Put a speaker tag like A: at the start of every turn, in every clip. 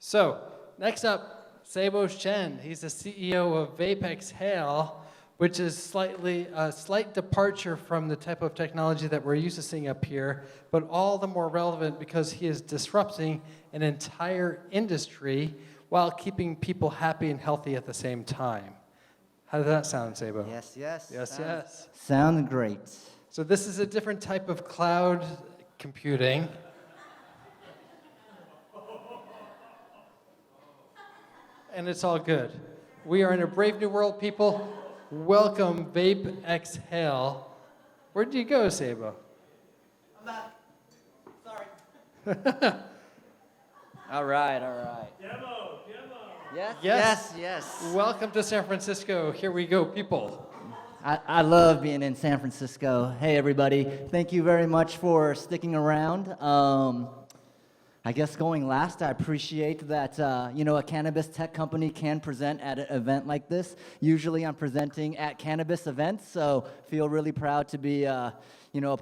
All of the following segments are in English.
A: So, next up, Seibo Shen. He's the CEO of VapeXhale, which is a slight departure from the type of technology that we're used to seeing up here, but all the more relevant because he is disrupting an entire industry while keeping people happy and healthy at the same time. How does that sound, Seibo?
B: Yes, yes.
A: Yes.
B: Sound great.
A: So this is a different type of cloud computing. And it's all good. We are in a brave new world, people. Welcome, VapeXhale. Where'd you go, Seibo?
B: I'm back. Sorry. All right.
C: Demo.
B: Yes.
A: Welcome to San Francisco. Here we go, people.
B: I love being in San Francisco. Hey, everybody. Thank you very much for sticking around. I guess going last, I appreciate that, a cannabis tech company can present at an event like this. Usually I'm presenting at cannabis events, so feel really proud to be, a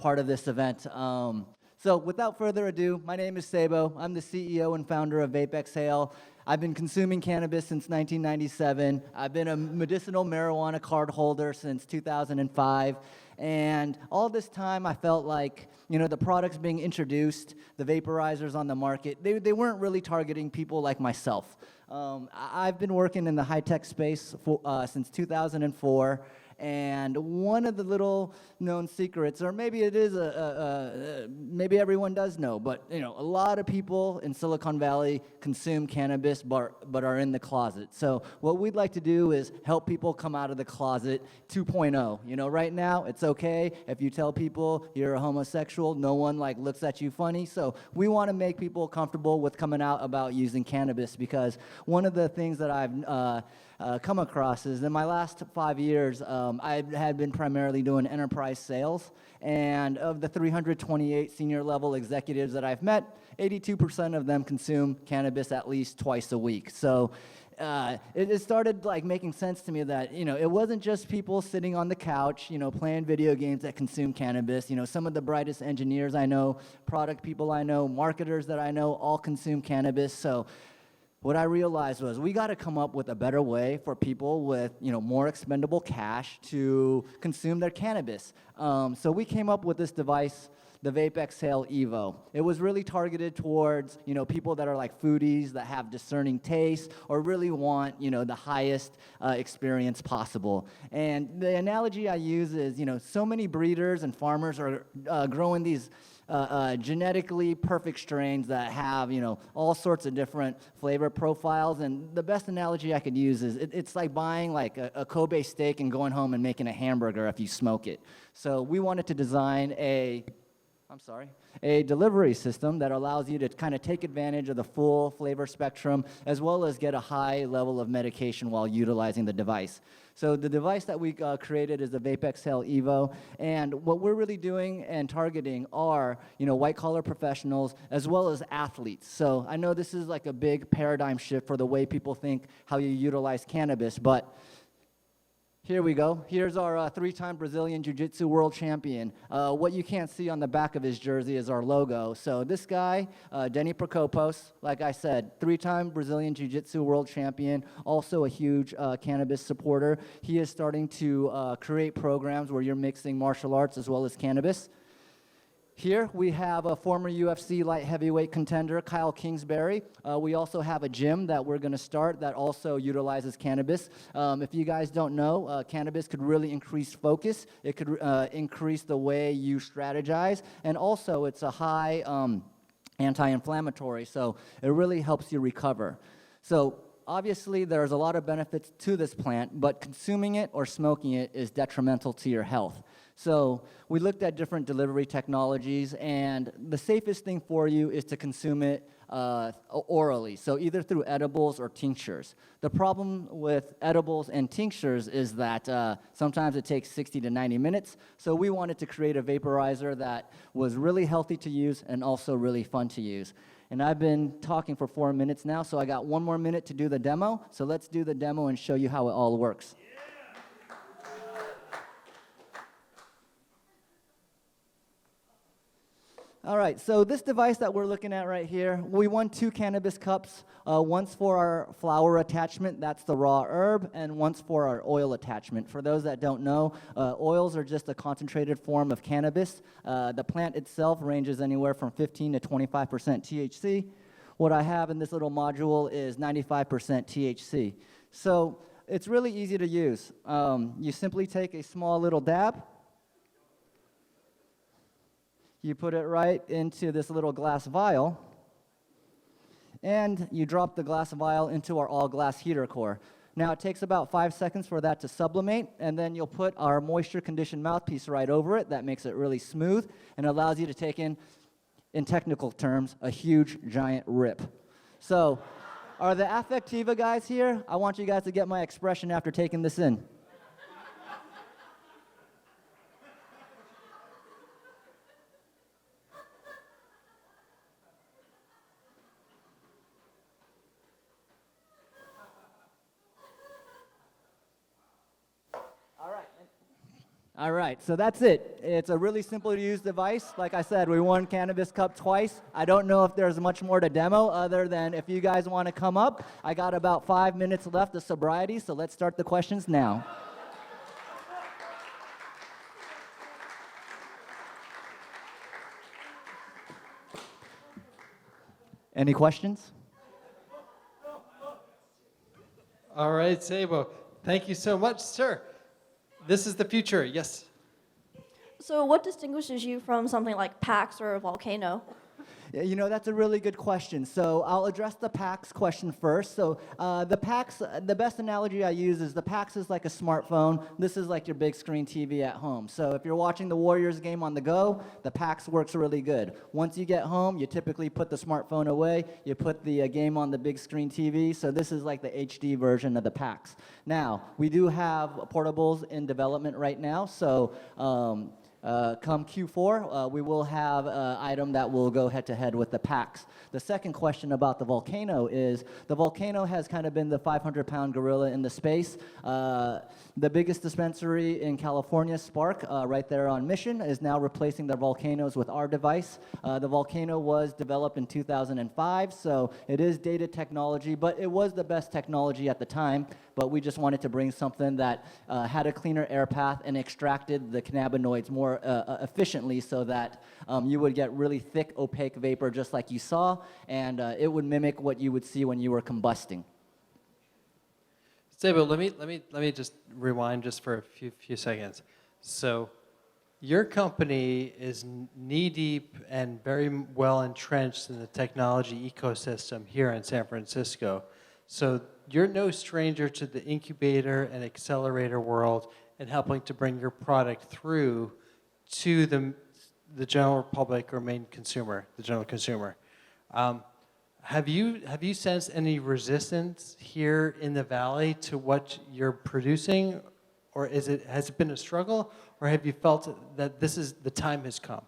B: part of this event. So without further ado, my name is Seibo. I'm the CEO and founder of VapeXhale. I've been consuming cannabis since 1997. I've been a medicinal marijuana card holder since 2005. And all this time, I felt like, the products being introduced, the vaporizers on the market, they weren't really targeting people like myself. I've been working in the high-tech space since 2004. And one of the little known secrets, or maybe it is maybe everyone does know, but a lot of people in Silicon Valley consume cannabis but are in the closet. So what we'd like to do is help people come out of the closet 2.0. Right now it's okay if you tell people you're a homosexual, no one looks at you funny. So we want to make people comfortable with coming out about using cannabis, because one of the things that I've come across is in my last 5 years, I had been primarily doing enterprise sales, and of the 328 senior level executives that I've met, 82% of them consume cannabis at least twice a week. So it started making sense to me that it wasn't just people sitting on the couch playing video games that consume cannabis. Some of the brightest engineers I know, product people I know, marketers that I know, all consume cannabis. So what I realized was we got to come up with a better way for people with more expendable cash to consume their cannabis. So we came up with this device, the VapeXhale Evo. It was really targeted towards people that are foodies, that have discerning tastes, or really want the highest experience possible. And the analogy I use is so many breeders and farmers are growing these genetically perfect strains that have all sorts of different flavor profiles. And the best analogy I could use is it's like buying a Kobe steak and going home and making a hamburger if you smoke it. So we wanted to design a delivery system that allows you to kind of take advantage of the full flavor spectrum, as well as get a high level of medication while utilizing the device. So the device that we created is the VapeXhale Evo, and what we're really doing and targeting are white-collar professionals as well as athletes. So I know this is a big paradigm shift for the way people think how you utilize cannabis, but here we go. Here's our three-time Brazilian Jiu-Jitsu world champion. What you can't see on the back of his jersey is our logo. So this guy, Denny Procopos, like I said, three-time Brazilian Jiu-Jitsu world champion, also a huge cannabis supporter. He is starting to create programs where you're mixing martial arts as well as cannabis. Here we have a former UFC light heavyweight contender, Kyle Kingsbury. We also have a gym that we're going to start that also utilizes cannabis. If you guys don't know, cannabis could really increase focus. It could increase the way you strategize. And also it's a high anti-inflammatory, so it really helps you recover. So obviously there's a lot of benefits to this plant, but consuming it or smoking it is detrimental to your health. So we looked at different delivery technologies, and the safest thing for you is to consume it orally, so either through edibles or tinctures. The problem with edibles and tinctures is that sometimes it takes 60 to 90 minutes, so we wanted to create a vaporizer that was really healthy to use and also really fun to use. And I've been talking for 4 minutes now, so I got 1 more minute to do the demo, so let's do the demo and show you how it all works. All right, so this device that we're looking at right here, we won 2 cannabis cups, once for our flower attachment, that's the raw herb, and once for our oil attachment. For those that don't know, oils are just a concentrated form of cannabis. The plant itself ranges anywhere from 15 to 25% THC. What I have in this little module is 95% THC. So it's really easy to use. You simply take a small little dab. You put it right into this little glass vial, and you drop the glass vial into our all-glass heater core. Now, it takes about 5 seconds for that to sublimate, and then you'll put our moisture-conditioned mouthpiece right over it. That makes it really smooth and allows you to take in technical terms, a huge, giant rip. So, are the Affectiva guys here? I want you guys to get my expression after taking this in. All right, so that's it. It's a really simple to use device. Like I said, we won Cannabis Cup twice. I don't know if there's much more to demo other than if you guys want to come up. I got about 5 minutes left of sobriety, so let's start the questions now. Any questions?
A: All right, Seibo. Thank you so much, sir. This is the future, yes.
C: So what distinguishes you from something like PAX or a Volcano?
B: Yeah, you know, that's a really good question. So I'll address the PAX question first. So the PAX, the best analogy I use is the PAX is like a smartphone. This is like your big screen TV at home. So if you're watching the Warriors game on the go, the PAX works really good. Once you get home, you typically put the smartphone away. You put the game on the big screen TV. So this is like the HD version of the PAX. Now, we do have portables in development right now. So come Q4, we will have an item that will go head-to-head with the PAX. The second question about the Volcano is, the Volcano has kind of been the 500-pound gorilla in the space. The biggest dispensary in California, Spark, right there on Mission, is now replacing their Volcanos with our device. The Volcano was developed in 2005, so it is dated technology, but it was the best technology at the time. But we just wanted to bring something that had a cleaner air path and extracted the cannabinoids more efficiently so that you would get really thick, opaque vapor just like you saw, and it would mimic what you would see when you were combusting.
A: Seibo, let me just rewind just for a few seconds. So, your company is knee-deep and very well entrenched in the technology ecosystem here in San Francisco. So you're no stranger to the incubator and accelerator world and helping to bring your product through to the general public or main consumer, the general consumer. Have you sensed any resistance here in the Valley to what you're producing, or has it been a struggle, or have you felt that the time has come?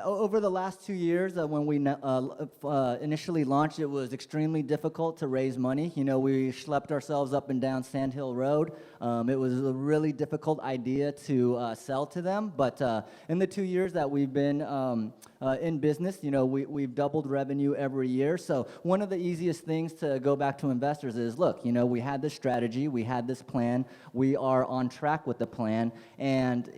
B: Over the last 2 years, when we initially launched, it was extremely difficult to raise money. You know, we schlepped ourselves up and down Sand Hill Road. It was a really difficult idea to sell to them. But in the 2 years that we've been in business, you know, we've doubled revenue every year. So one of the easiest things to go back to investors is, look, you know, we had this strategy, we had this plan, we are on track with the plan, and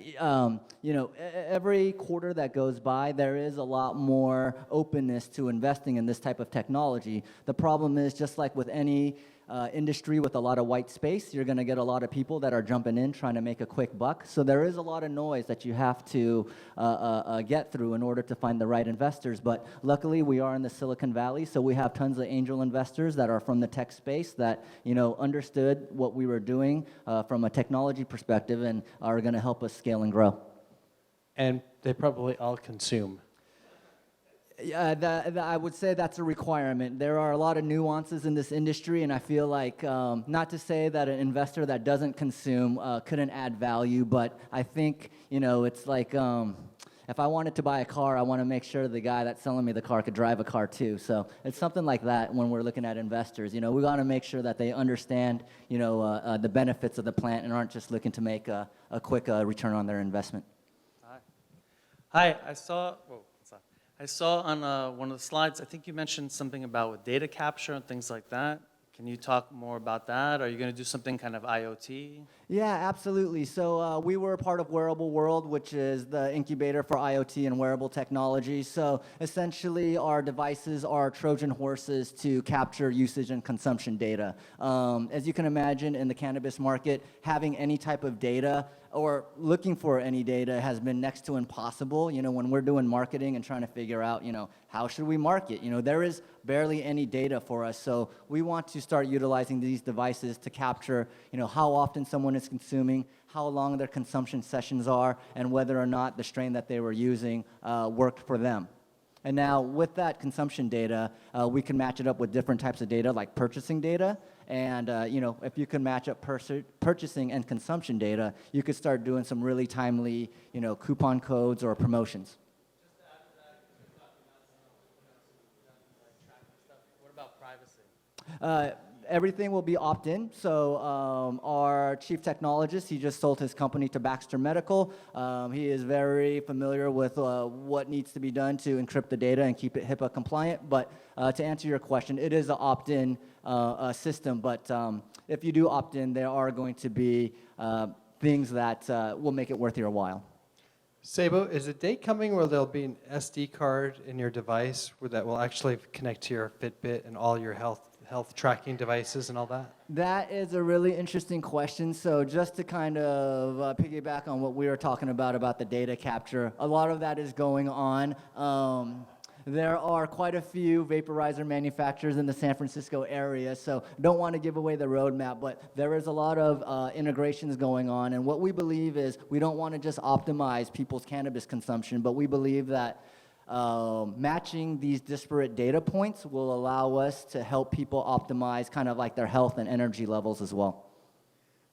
B: you know, every quarter that goes by, there is a lot more openness to investing in this type of technology. The problem is, just like with any industry with a lot of white space, you're going to get a lot of people that are jumping in trying to make a quick buck. So there is a lot of noise that you have to get through in order to find the right investors. But luckily, we are in the Silicon Valley, so we have tons of angel investors that are from the tech space that, you know, understood what we were doing from a technology perspective and are going to help us scale and grow.
A: And they probably all consume.
B: Yeah, I would say that's a requirement. There are a lot of nuances in this industry, and I feel like, not to say that an investor that doesn't consume couldn't add value, but I think, you know, it's like, if I wanted to buy a car, I want to make sure the guy that's selling me the car could drive a car too. So it's something like that when we're looking at investors. You know, we got to make sure that they understand, you know, the benefits of the plant and aren't just looking to make a quick return on their investment.
D: Hi, I saw. Whoa, I saw on one of the slides, I think you mentioned something about with data capture and things like that. Can you talk more about that? Are you going to do something kind of IoT?
B: Yeah, absolutely. So we were a part of Wearable World, which is the incubator for IoT and wearable technology. So essentially, our devices are Trojan horses to capture usage and consumption data. As you can imagine, in the cannabis market, having any type of data or looking for any data has been next to impossible. You know, when we're doing marketing and trying to figure out, you know, how should we market? You know, there is barely any data for us. So we want to start utilizing these devices to capture, you know, how often someone is consuming, how long their consumption sessions are, and whether or not the strain that they were using worked for them. And now with that consumption data, we can match it up with different types of data like purchasing data. And you know, if you can match up purchasing and consumption data, you could start doing some really timely, you know, coupon codes or promotions.
D: Just to add to that, because you're talking about tracking stuff, what about privacy?
B: Everything will be opt-in. So our chief technologist, he just sold his company to Baxter Medical. He is very familiar with what needs to be done to encrypt the data and keep it HIPAA compliant. But to answer your question, it is an opt-in system. But if you do opt in, there are going to be things that will make it worth your while.
A: Seibo, is a date coming where there'll be an SD card in your device that will actually connect to your Fitbit and all your health tracking devices and all that?
B: That is a really interesting question. So just to kind of piggyback on what we were talking about the data capture, a lot of that is going on. There are quite a few vaporizer manufacturers in the San Francisco area, so don't want to give away the roadmap, but there is a lot of integrations going on. And what we believe is we don't want to just optimize people's cannabis consumption, but we believe that matching these disparate data points will allow us to help people optimize kind of like their health and energy levels as well.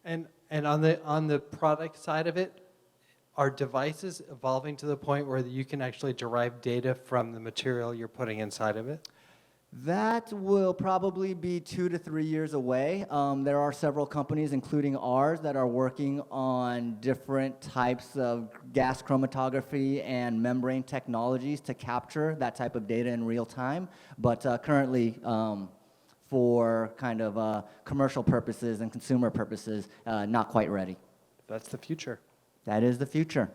A: And on the product side of it, are devices evolving to the point where you can actually derive data from the material you're putting inside of it?
B: That will probably be 2 to 3 years away. There are several companies, including ours, that are working on different types of gas chromatography and membrane technologies to capture that type of data in real time. But currently, for kind of commercial purposes and consumer purposes, not quite ready.
A: That's the future.
B: That is the future.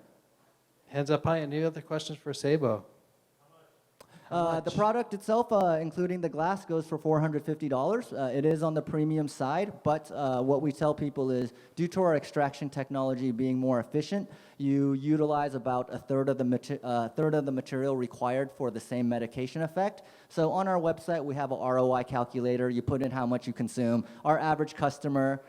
A: Hands up high. Any other questions for Seibo?
B: The product itself, including the glass, goes for $450. It is on the premium side, but what we tell people is, due to our extraction technology being more efficient, you utilize about a third of the material required for the same medication effect. So on our website, we have a ROI calculator. You put in how much you consume. Our average customer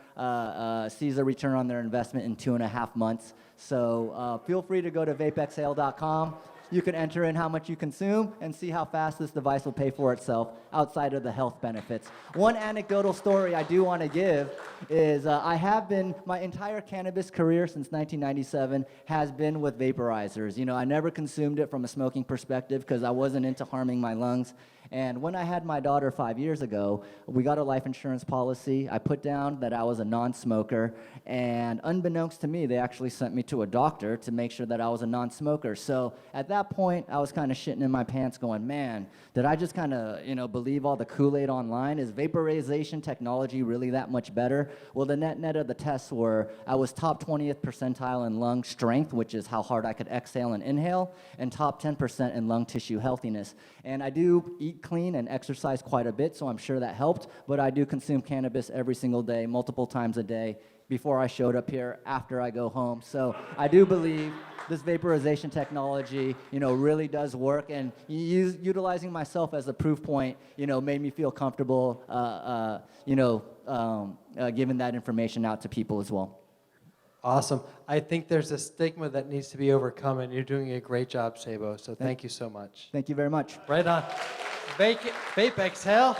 B: sees a return on their investment in 2.5 months. So feel free to go to VapeXhale.com. You can enter in how much you consume and see how fast this device will pay for itself outside of the health benefits. One anecdotal story I do want to give is I have been, my entire cannabis career since 1997 has been with vaporizers. You know, I never consumed it from a smoking perspective because I wasn't into harming my lungs. And when I had my daughter 5 years ago, we got a life insurance policy. I put down that I was a non-smoker, and unbeknownst to me, they actually sent me to a doctor to make sure that I was a non-smoker. So at that point, I was kind of shitting in my pants going, man, did I just kind of, you know, believe all the Kool-Aid online? Is vaporization technology really that much better? Well, the net of the tests were I was top 20th percentile in lung strength, which is how hard I could exhale and inhale, and top 10% in lung tissue healthiness. And I do eat clean and exercise quite a bit, so I'm sure that helped, but I do consume cannabis every single day, multiple times a day, before I showed up here, after I go home. So I do believe this vaporization technology, you know, really does work, and utilizing myself as a proof point, you know, made me feel comfortable, giving that information out to people as well.
A: Awesome. I think there's a stigma that needs to be overcome, and you're doing a great job, Seibo, so thank you so much.
B: Thank you very much.
A: Right on. VapeXhale.